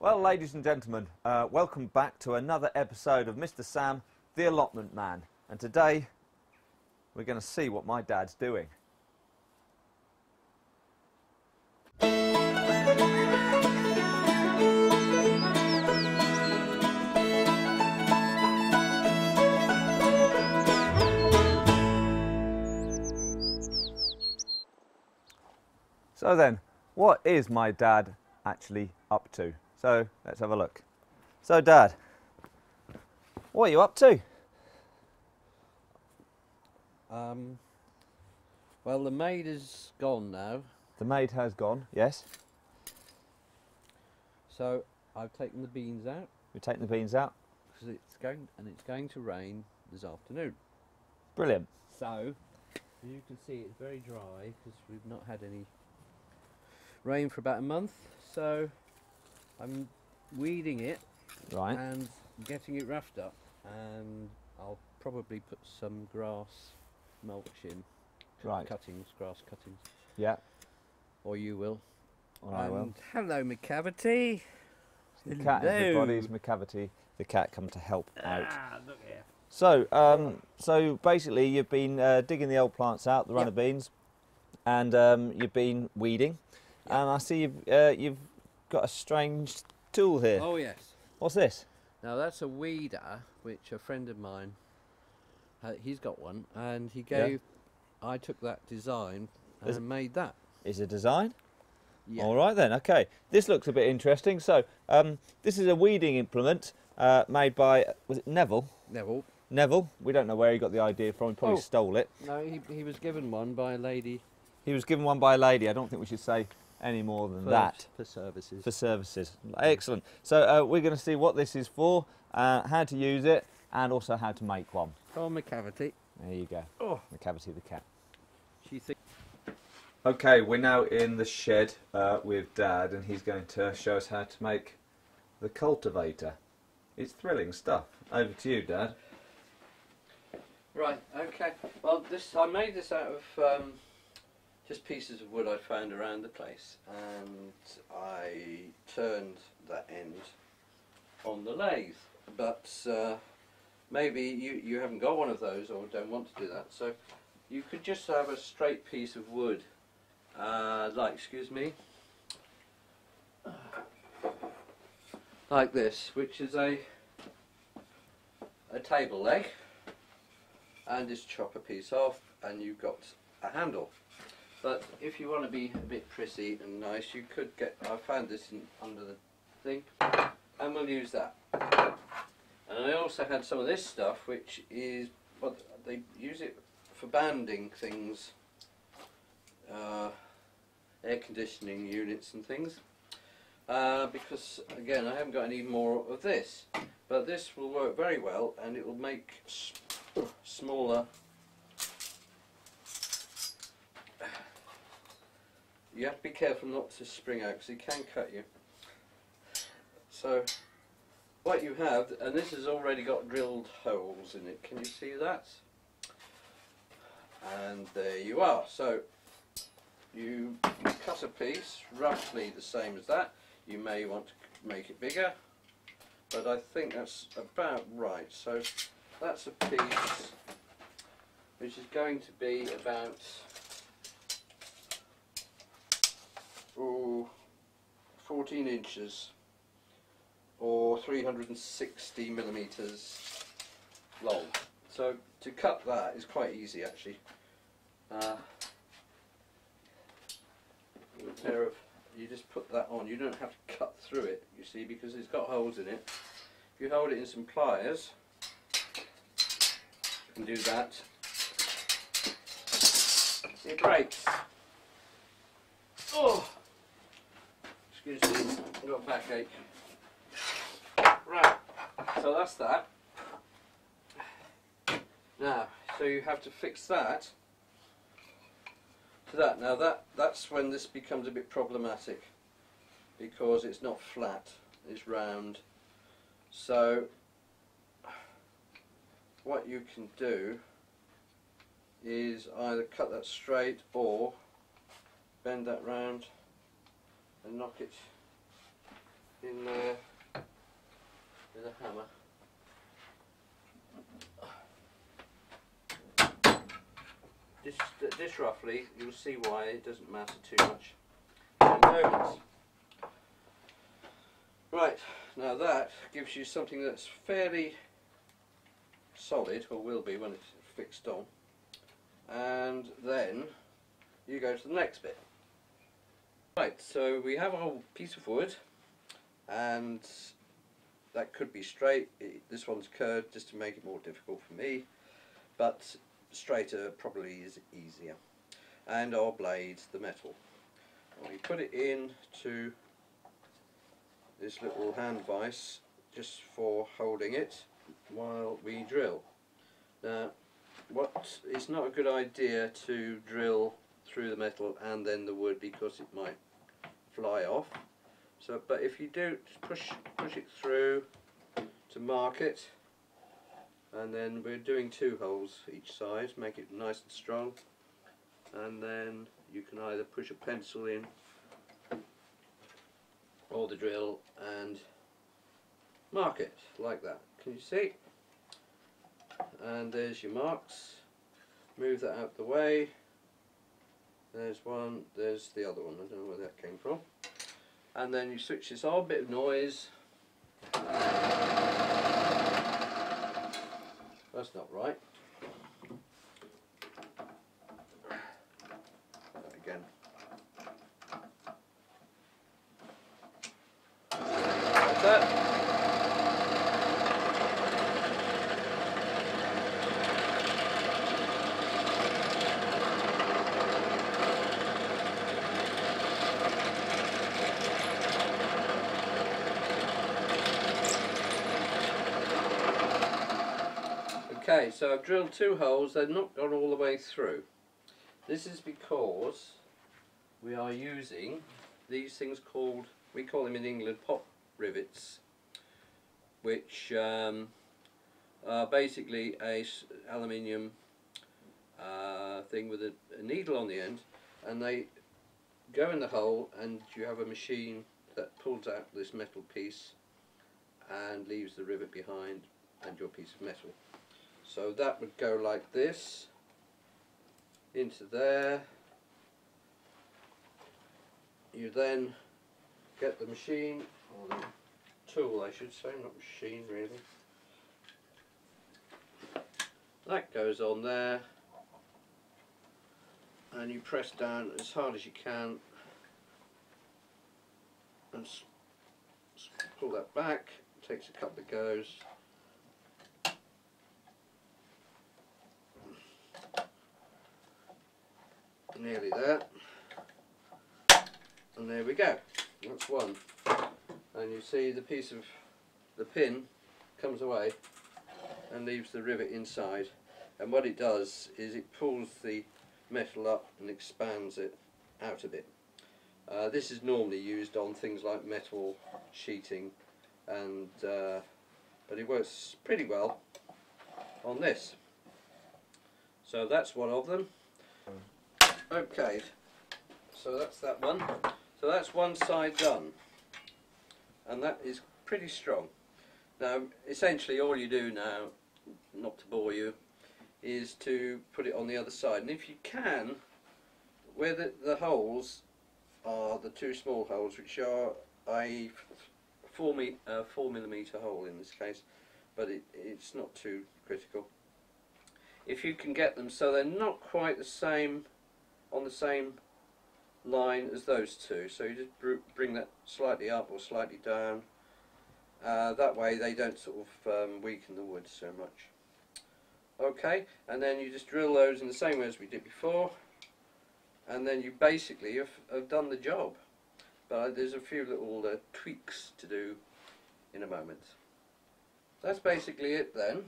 Well, ladies and gentlemen, welcome back to another episode of Mr. Sam, the Allotment Man. And today, we're going to see what my dad's doing. So then, what is my dad actually up to? So let's have a look. So Dad, what are you up to? Well, the maid is gone now. The maid has gone, yes. So I've taken the beans out We've taken the beans out. because it's going to rain this afternoon. Brilliant. So as you can see, it's very dry because we've not had any rain for about a month. So I'm weeding it Right. and getting it roughed up, and I'll probably put some grass mulch in. Right. Cuttings, grass cuttings. Yeah. Or you will. Well, I will. Hello, McCavity. The cat, everybody's McCavity. The cat come to help out. Look here. So, so basically, you've been digging the old plants out, the runner beans, and you've been weeding. Yep. And I see you've got a strange tool here. Oh yes. What's this? Now that's a weeder, which a friend of mine, he's got one, and he gave. I took that design and made that. Is a design? Yeah. All right then. Okay. This looks a bit interesting. So, this is a weeding implement made by, was it Neville? Neville. Neville. We don't know where he got the idea from. He probably stole it. No, he was given one by a lady. He was given one by a lady. I don't think we should say any more than that. For services. For services. Excellent. So we're going to see what this is for, how to use it, and also how to make one. Oh, McCavity. There you go. Oh. McCavity the cat. She thinks. Okay, we're now in the shed with Dad, and he's going to show us how to make the cultivator. It's thrilling stuff. Over to you, Dad. Right. Okay. Well, I made this out of just pieces of wood I found around the place, and I turned that end on the lathe. But maybe you haven't got one of those or don't want to do that, so you could just have a straight piece of wood, like this, which is a table leg, and just chop a piece off, and you've got a handle. But if you want to be a bit prissy and nice, you could get. I found this under the thing, and we'll use that. And I also had some of this stuff, which is what they use it for banding things, air conditioning units and things. Because again, I haven't got any more of this, but this will work very well, and it will make smaller. You have to be careful not to spring out because it can cut you. So what you have, and this has already got drilled holes in it, can you see that? And there you are. So you cut a piece roughly the same as that. You may want to make it bigger, but I think that's about right. So that's a piece which is going to be about 14 inches or 360 millimeters long. So to cut that is quite easy actually. With a pair of, you just put that on. You don't have to cut through it, you see, because it's got holes in it. If you hold it in some pliers, you can do that. It breaks. Oh, excuse me, I've got a backache. Right, so that's that. Now, so you have to fix that to that. Now that's when this becomes a bit problematic, because it's not flat, it's round. So what you can do is either cut that straight or bend that round and knock it in there this roughly, you'll see why it doesn't matter too much in a moment. Right, now that gives you something that's fairly solid, or will be when it's fixed on, and then you go to the next bit. Right, so we have our piece of wood, and that could be straight. This one's curved just to make it more difficult for me, but straighter probably is easier. And our blade, the metal. And we put it into this little hand vise just for holding it while we drill. Now, it's not a good idea to drill through the metal and then the wood, because it might fly off. So, but if you do, just push it through to mark it, and then we're doing 2 holes each side, make it nice and strong, and then you can either push a pencil in or the drill and mark it like that. Can you see? And there's your marks. Move that out the way. There's one, there's the other one, I don't know where that came from. And then you switch this on, bit of noise. That's not right. Again. Like that. Okay, so I've drilled 2 holes, they've not gone all the way through. This is because we are using these things called, we call them in England pot rivets, which are basically a aluminium thing with a needle on the end, and they go in the hole, and you have a machine that pulls out this metal piece and leaves the rivet behind and your piece of metal. So that would go like this, into there. You then get the machine, or the tool I should say, not machine really. That goes on there, and you press down as hard as you can and pull that back. It takes a couple of goes. Nearly there, and there we go, that's one. And you see the piece of the pin comes away and leaves the rivet inside, and what it does is it pulls the metal up and expands it out a bit. This is normally used on things like metal sheeting, and but it works pretty well on this. So that's one of them. Okay, so that's that one. So that's one side done, and that is pretty strong. Now essentially all you do now, not to bore you, is to put it on the other side, and if you can, where the holes are the 2 small holes, which are a 4mm hole in this case, but it's not too critical. If you can get them so they're not quite the same, on the same line as those 2, so you just bring that slightly up or slightly down, that way they don't sort of weaken the wood so much. Okay, and then you just drill those in the same way as we did before, and then you basically have done the job, but there's a few little tweaks to do in a moment. That's basically it then.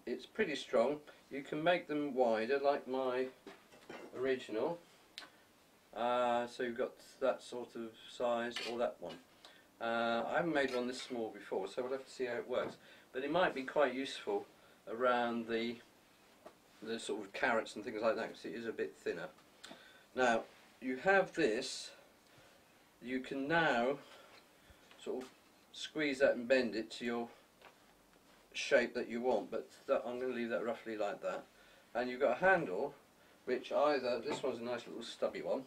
It's pretty strong. You can make them wider like my original, so you've got that sort of size, or that one. I haven't made one this small before, so we'll have to see how it works, but it might be quite useful around the sort of carrots and things like that, because it is a bit thinner. Now you have this, you can now sort of squeeze that and bend it to your shape that you want, but I'm going to leave that roughly like that, and you've got a handle which either, this one's a nice little stubby one,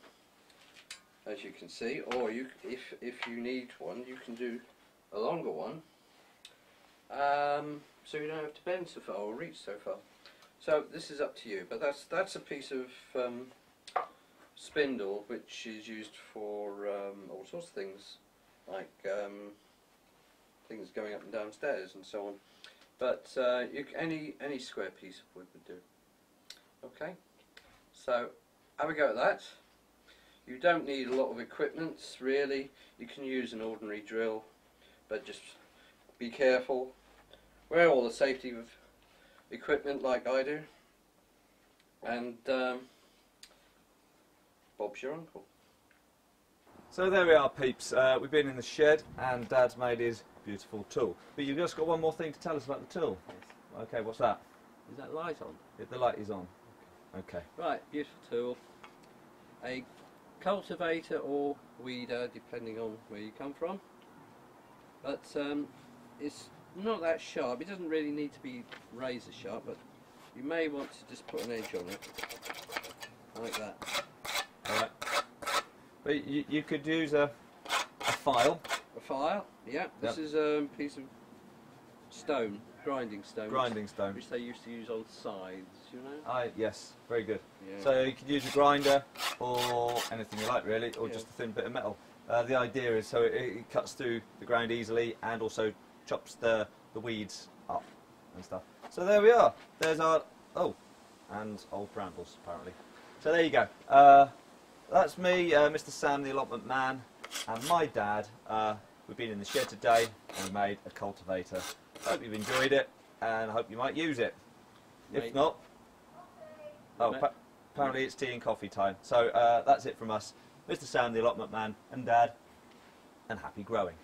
as you can see, or if you need one, you can do a longer one, so you don't have to bend so far or reach so far. So this is up to you, but that's a piece of spindle which is used for all sorts of things, like things going up and down stairs and so on. But any square piece of wood would do. Okay, so have a go at that. You don't need a lot of equipment really. You can use an ordinary drill, but just be careful. Wear all the safety equipment like I do, and Bob's your uncle. So there we are, peeps. We've been in the shed and Dad's made his beautiful tool. But you've just got one more thing to tell us about the tool. Yes. Okay, what's that? Is that light on? Yeah, the light is on. Okay. Right, beautiful tool. A cultivator or weeder, depending on where you come from. But it's not that sharp. It doesn't really need to be razor sharp, but you may want to just put an edge on it, like that. Alright. But you could use a file. A file, yeah. This is a piece of stone, grinding stone. Grinding stone. Which they used to use on sides, you know? Yes, very good. Yeah. So you could use a grinder or anything you like really, or Yeah. just a thin bit of metal. The idea is so it cuts through the ground easily and also chops the weeds up and stuff. So there we are. There's our, and old brambles apparently. So there you go. That's me, Mr. Sam, the allotment man, and my dad. We've been in the shed today and we made a cultivator. Hope you've enjoyed it and I hope you might use it. If not, apparently it's tea and coffee time. So that's it from us, Mr. Sam, the allotment man, and Dad, and happy growing.